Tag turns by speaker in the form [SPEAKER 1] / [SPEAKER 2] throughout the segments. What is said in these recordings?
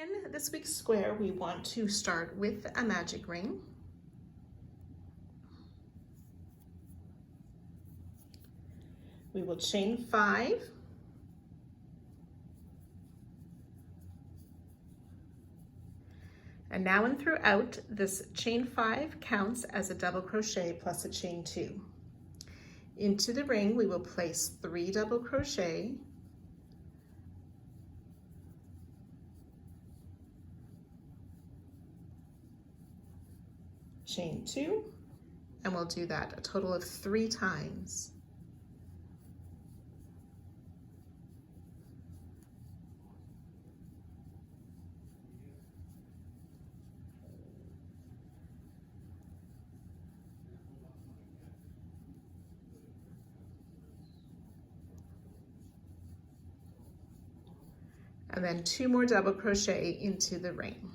[SPEAKER 1] begin this week's square, we want to start with a magic ring. We will chain 5. And now and throughout, this chain 5 counts as a double crochet plus a chain 2. Into the ring, we will place 3 double crochet, chain 2, and we'll do that a total of 3 times. And then 2 more double crochet into the ring.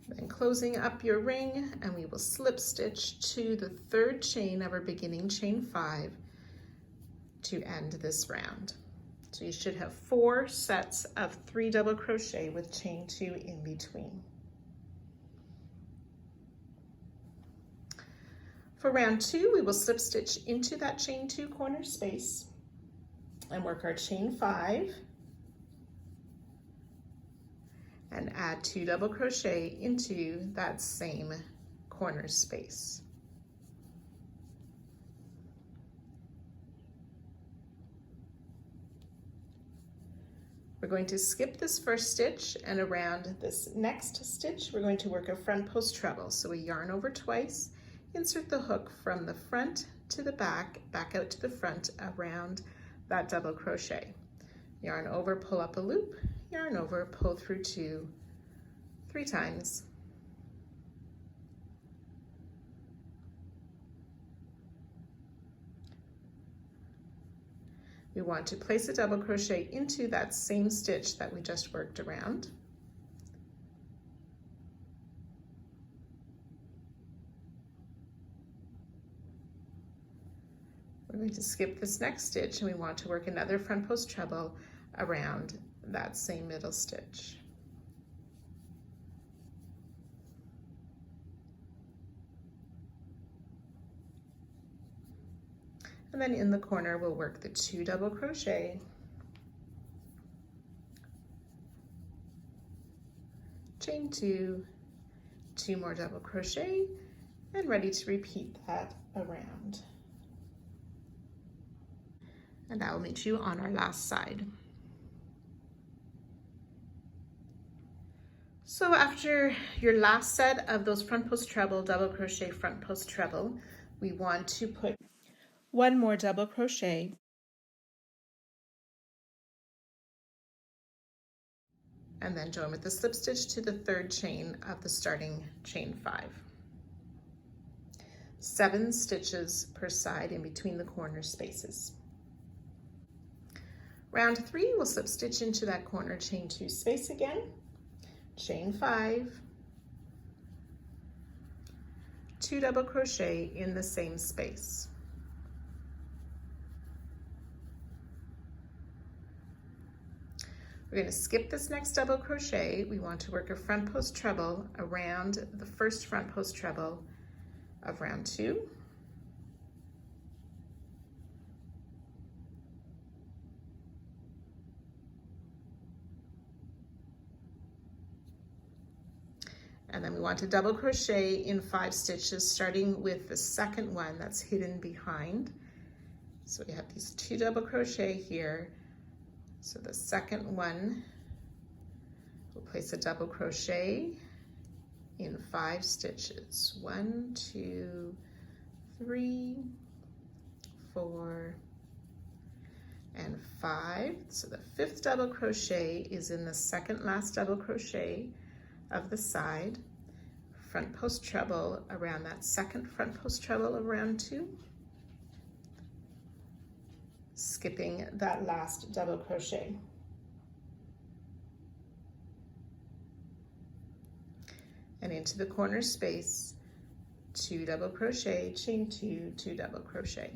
[SPEAKER 1] Then closing up your ring, and we will slip stitch to the 3rd chain of our beginning chain 5 to end this round. So you should have 4 sets of 3 double crochet with chain 2 in between. For round 2, we will slip stitch into that chain 2 corner space and work our chain 5 and add 2 double crochet into that same corner space. We're going to skip this first stitch, and around this next stitch we're going to work a front post treble. So we yarn over twice, insert the hook from the front to the back, back out to the front around that double crochet. Yarn over, pull up a loop, yarn over, pull through 2, 3 times. We want to place a double crochet into that same stitch that we just worked around. We're going to skip this next stitch, and we want to work another front post treble around that same middle stitch. And then in the corner, we'll work the 2 double crochet, chain 2, 2 more double crochet, and ready to repeat that around. And I will meet you on our last side. So after your last set of those front post treble, double crochet, front post treble, we want to put 1 more double crochet and then join with the slip stitch to the 3rd chain of the starting chain 5. 7 stitches per side in between the corner spaces. Round 3, we'll slip stitch into that corner chain 2 space again, chain 5, 2 double crochet in the same space. We're going to skip this next double crochet. We want to work a front post treble around the first front post treble of round 2. And then we want to double crochet in 5 stitches, starting with the second one that's hidden behind. So we have these 2 double crochet here. So the second one, we'll place a double crochet in 5 stitches. 1, 2, 3, 4, and 5. So the 5th double crochet is in the second last double crochet of the side, front post treble around that second front post treble of round 2, skipping that last double crochet. And into the corner space, 2 double crochet, chain 2, 2 double crochet.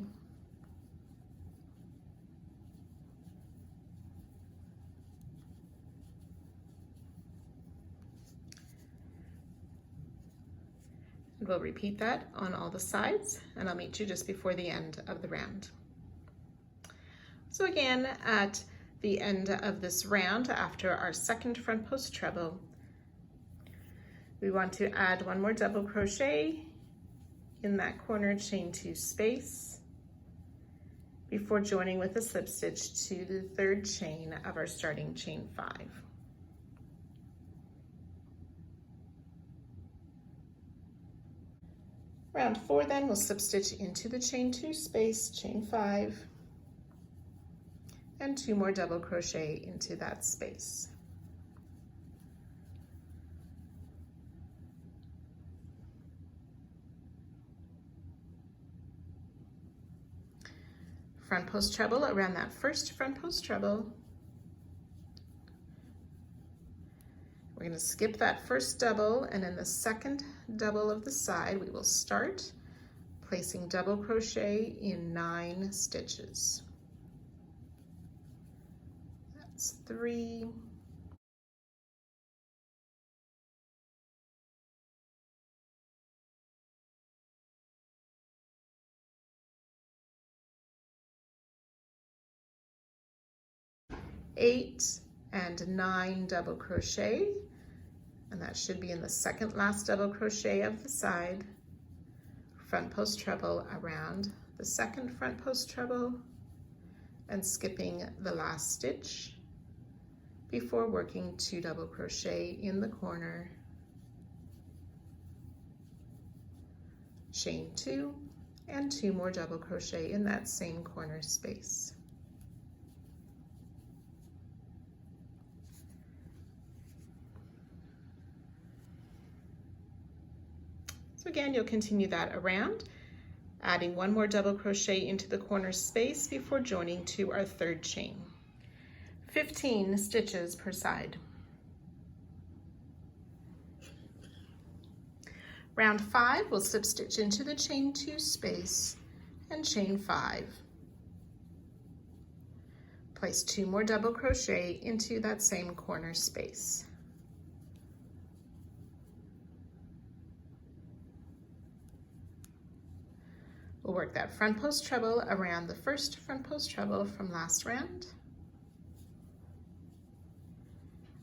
[SPEAKER 1] And we'll repeat that on all the sides, and I'll meet you just before the end of the round. So again, at the end of this round, after our second front post treble, we want to add 1 more double crochet in that corner chain 2 space before joining with a slip stitch to the 3rd chain of our starting chain 5. Round 4 then, we'll slip stitch into the chain 2 space, chain 5, and 2 more double crochet into that space. Front post treble around that first front post treble. We're going to skip that first double, and in the second double of the side, we will start placing double crochet in 9 stitches. That's 3, 8 and 9 double crochet, and that should be in the second last double crochet of the side. Front post treble around the second front post treble and skipping the last stitch before working 2 double crochet in the corner, chain 2, and 2 more double crochet in that same corner space. So again, you'll continue that around, adding 1 more double crochet into the corner space before joining to our 3rd chain. 15 stitches per side. Round 5, we'll slip stitch into the chain 2 space and chain 5. Place 2 more double crochet into that same corner space. We'll work that front post treble around the first front post treble from last round.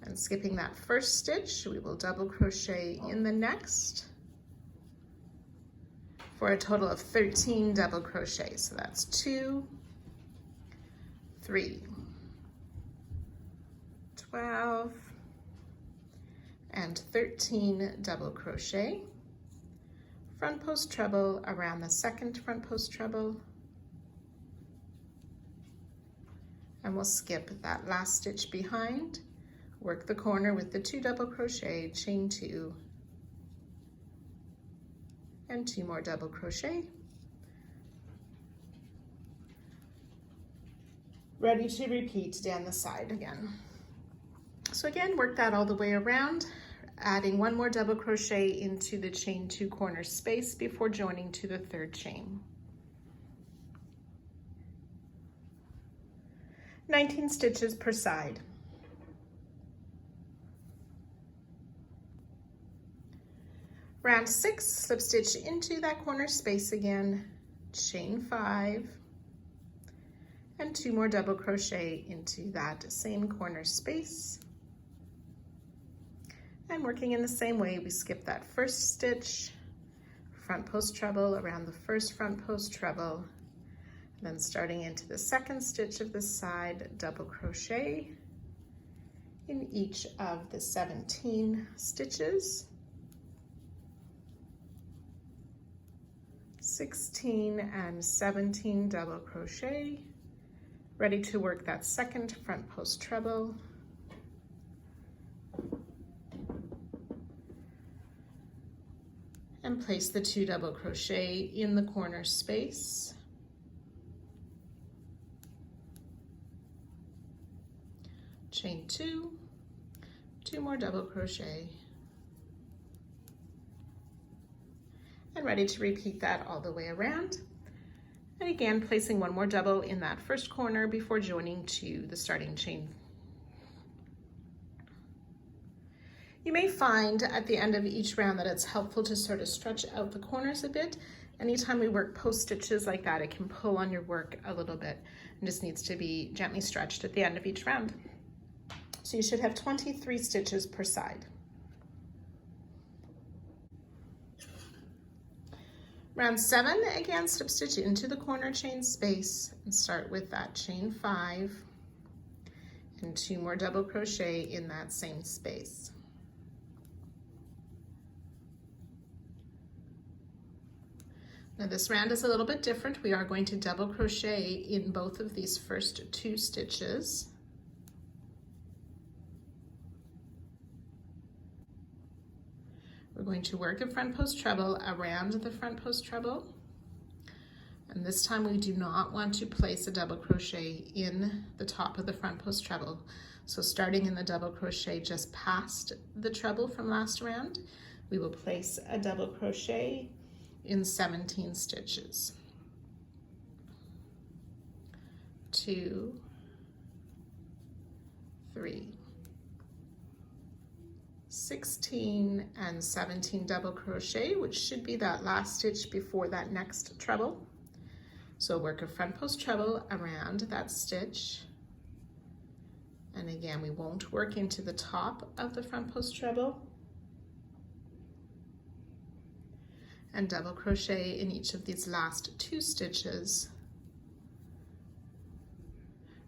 [SPEAKER 1] And skipping that first stitch, we will double crochet in the next for a total of 13 double crochets. So that's 2, 3, 12, and 13 double crochet. Front post treble around the second front post treble, and we'll skip that last stitch behind, work the corner with the 2 double crochet, chain 2, and 2 more double crochet. Ready to repeat down the side again. So again, work that all the way around, adding 1 more double crochet into the chain 2 corner space before joining to the 3rd chain. 19 stitches per side. Round 6, slip stitch into that corner space again, chain 5, and 2 more double crochet into that same corner space. And working in the same way, we skip that first stitch, front post treble around the first front post treble, then starting into the second stitch of the side, double crochet in each of the 17 stitches, 16 and 17 double crochet, ready to work that second front post treble, and place the 2 double crochet in the corner space. Chain 2, 2 more double crochet, and ready to repeat that all the way around. And again, placing one more double in that first corner before joining to the starting chain. You may find at the end of each round that it's helpful to sort of stretch out the corners a bit. Anytime we work post stitches like that, it can pull on your work a little bit and just needs to be gently stretched at the end of each round. So you should have 23 stitches per side. Round 7, again, slip stitch into the corner chain space and start with that chain 5 and 2 more double crochet in that same space. Now this round is a little bit different. We are going to double crochet in both of these first 2 stitches. We're going to work a front post treble around the front post treble. And this time we do not want to place a double crochet in the top of the front post treble. So starting in the double crochet just past the treble from last round, we will place a double crochet in 17 stitches. 2, 3, 16 and 17 double crochet, which should be that last stitch before that next treble. So work a front post treble around that stitch. And again, we won't work into the top of the front post treble. And double crochet in each of these last 2 stitches,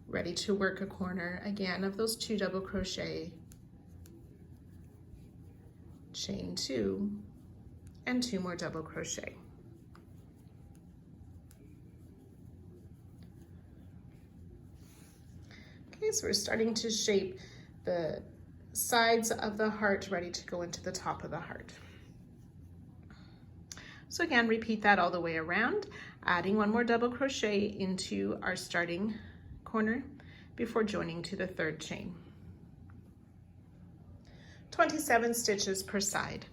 [SPEAKER 1] ready to work a corner again of those 2 double crochet, chain 2 and 2 more double crochet. Okay, so we're starting to shape the sides of the heart ready to go into the top of the heart. So again, repeat that all the way around, adding 1 more double crochet into our starting corner before joining to the 3rd chain. 27 stitches per side.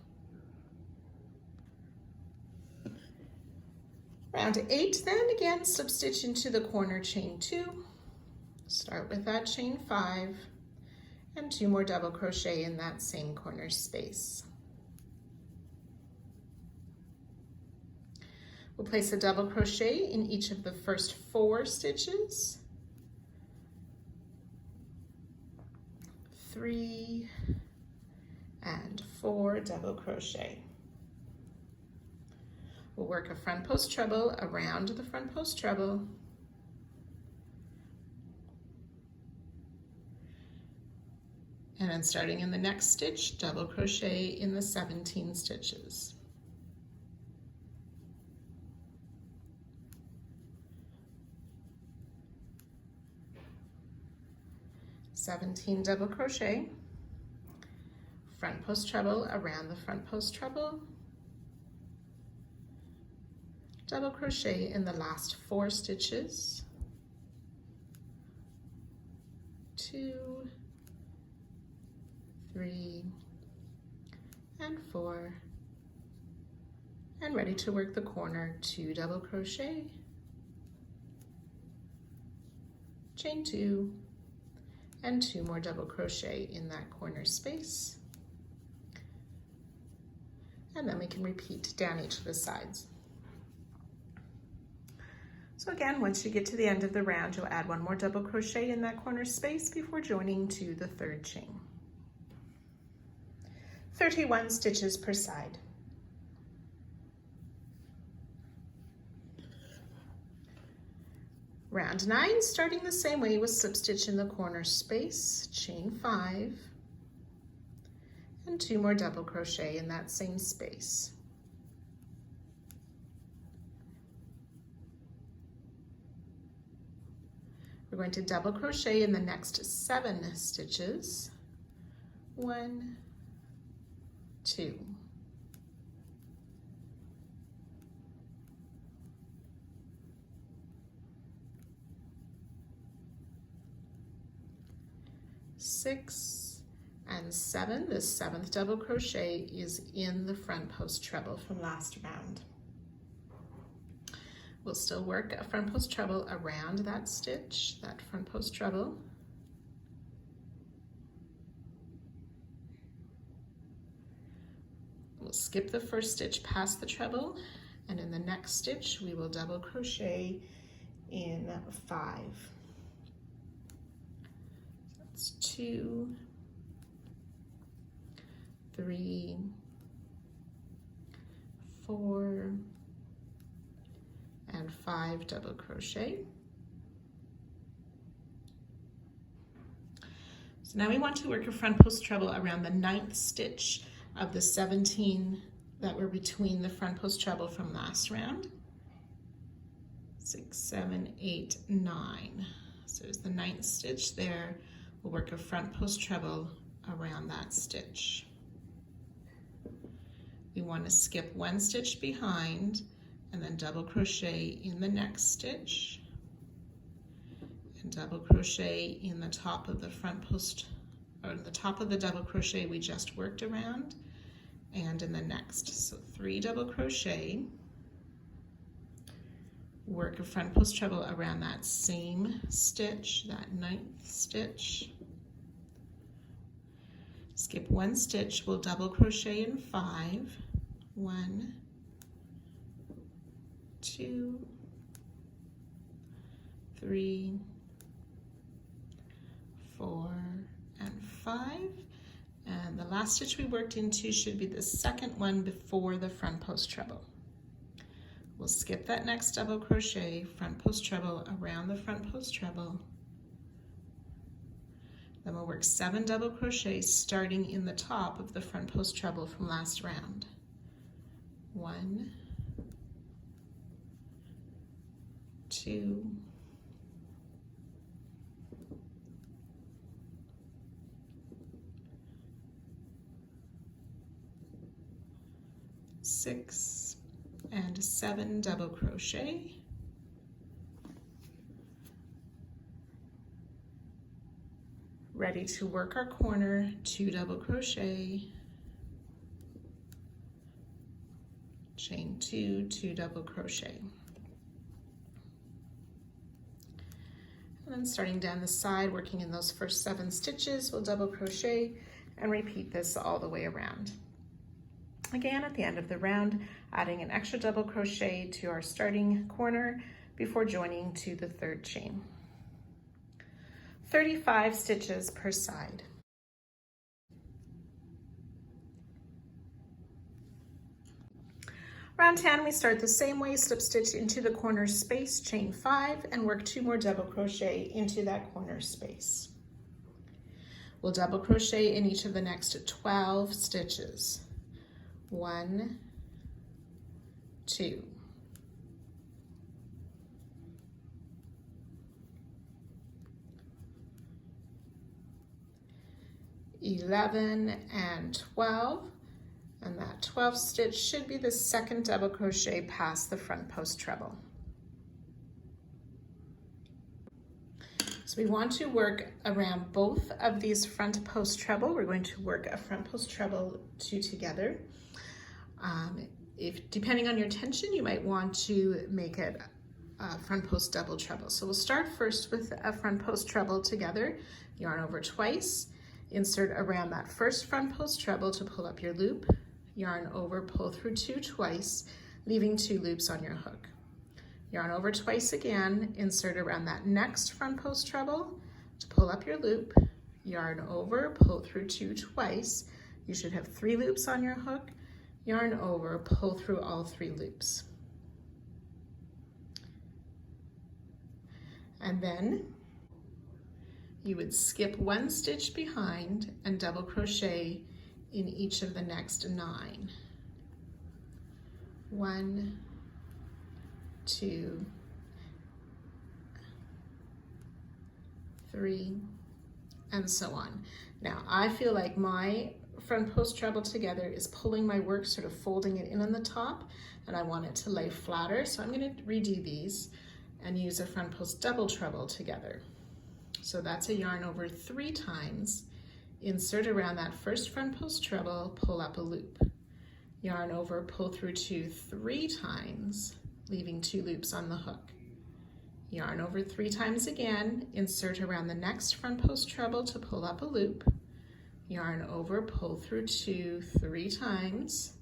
[SPEAKER 1] Round 8 then, again, slip stitch into the corner chain 2, start with that chain 5 and 2 more double crochet in that same corner space. We'll place a double crochet in each of the first 4 stitches, 3 and 4 double crochet. We'll work a front post treble around the front post treble, and then starting in the next stitch, double crochet in the 17 stitches. 17 double crochet, front post treble around the front post treble, double crochet in the last 4 stitches, 2, 3 and 4, and ready to work the corner, 2 double crochet, chain 2 and 2 more double crochet in that corner space. And then we can repeat down each of the sides. So again, once you get to the end of the round, you'll add 1 more double crochet in that corner space before joining to the 3rd chain. 31 stitches per side. Round 9, starting the same way with slip stitch in the corner space, chain 5, and 2 more double crochet in that same space. We're going to double crochet in the next 7 stitches, 1, 2. 6 and 7. The 7th double crochet is in the front post treble from last round. We'll still work a front post treble around that stitch, that front post treble. We'll skip the first stitch past the treble, and in the next stitch we will double crochet in 5. That's 2, 3, 4, and 5 double crochet. So now we want to work a front post treble around the 9th stitch of the 17 that were between the front post treble from last round. 6, 7, 8, 9. So there's the 9th stitch there. We'll work a front post treble around that stitch. We want to skip 1 stitch behind and then double crochet in the next stitch and double crochet in the top of the front post, or the top of the double crochet we just worked around, and in the next. So 3 double crochet, work a front post treble around that same stitch, that 9th stitch. Skip 1 stitch, we'll double crochet in 5. 1, 2, 3, 4, and 5. And the last stitch we worked into should be the second one before the front post treble. We'll skip that next double crochet, front post treble around the front post treble. Then we'll work 7 double crochets starting in the top of the front post treble from last round. 1, 2, 6, and 7 double crochet. Ready to work our corner, 2 double crochet, chain 2, 2 double crochet. And then starting down the side, working in those first 7 stitches, we'll double crochet and repeat this all the way around. Again, at the end of the round, adding an extra double crochet to our starting corner before joining to the 3rd chain. 35 stitches per side. Round 10, we start the same way, slip stitch into the corner space, chain 5, and work 2 more double crochet into that corner space. We'll double crochet in each of the next 12 stitches. 1, 2. 11 and 12, and that 12th stitch should be the second double crochet past the front post treble. So we want to work around both of these front post treble. We're going to work a front post treble 2 together. Depending on your tension, you might want to make it a front post double treble. So we'll start first with a front post treble together, yarn over twice, insert around that first front post treble to pull up your loop, yarn over, pull through 2 twice, leaving 2 loops on your hook. Yarn over twice again, insert around that next front post treble to pull up your loop, yarn over, pull through 2 twice. You should have 3 loops on your hook, yarn over, pull through all 3 loops. And then you would skip 1 stitch behind and double crochet in each of the next 9. 1, 2, 3, and so on. Now I feel like my front post treble together is pulling my work, sort of folding it in on the top, and I want it to lay flatter, so I'm going to redo these and use a front post double treble together. So that's a yarn over 3 times Insert around that first front post treble, pull up a loop. Yarn over, pull through 2 3 times, leaving 2 loops on the hook. Yarn over 3 times again, insert around the next front post treble to pull up a loop. Yarn over, pull through 2 3 times,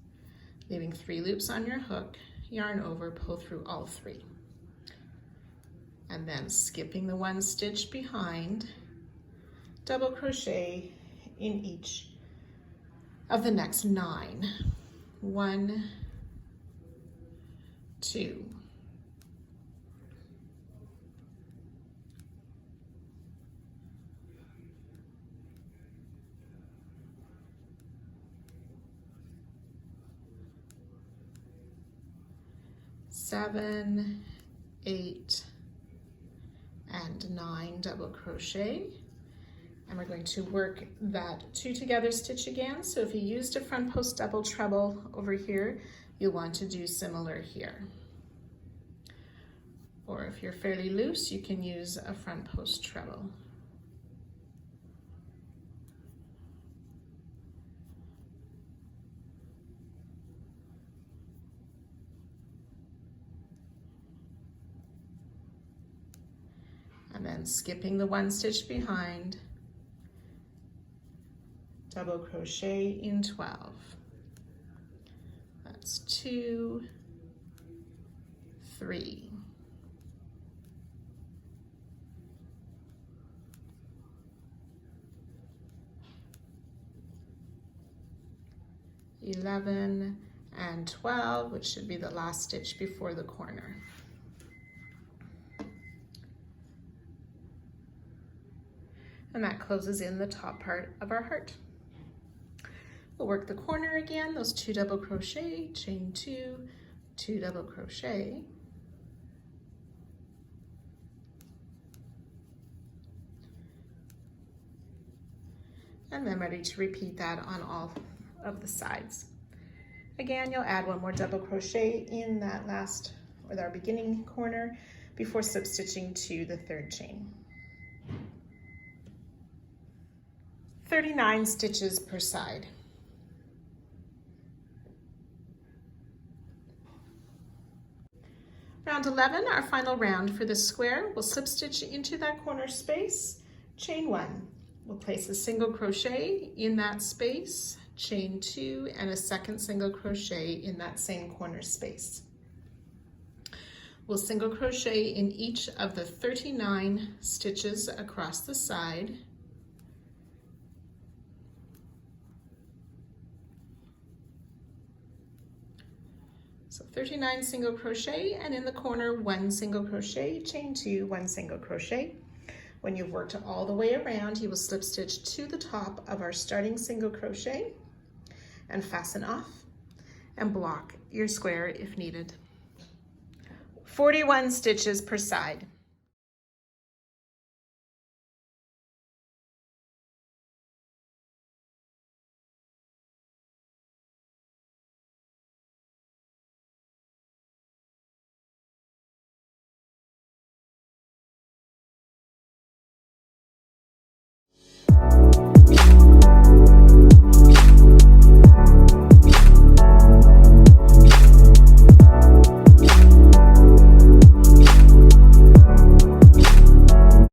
[SPEAKER 1] leaving 3 loops on your hook. Yarn over, pull through all 3. And then skipping the 1 stitch behind, double crochet in each of the next 9. 1, 2, 7, 8, and 9 double crochet. And we're going to work that 2 together stitch again. So if you used a front post double treble over here, you'll want to do similar here. Or if you're fairly loose, you can use a front post treble. And then skipping the 1 stitch behind, double crochet in 12. That's 2, 3. 11 and 12, which should be the last stitch before the corner. And that closes in the top part of our heart. We'll work the corner again, those 2 double crochet, chain 2, 2 double crochet. And then ready to repeat that on all of the sides. Again, you'll add 1 more double crochet in that last, or our beginning corner, before slip stitching to the 3rd chain. 39 stitches per side. Round 11, our final round for this square, we'll slip stitch into that corner space, chain 1. We'll place a single crochet in that space, chain 2, and a second single crochet in that same corner space. We'll single crochet in each of the 39 stitches across the side. So 39 single crochet, and in the corner 1 single crochet, chain 2, 1 single crochet. When you've worked all the way around, you will slip stitch to the top of our starting single crochet and fasten off and block your square if needed. 41 stitches per side.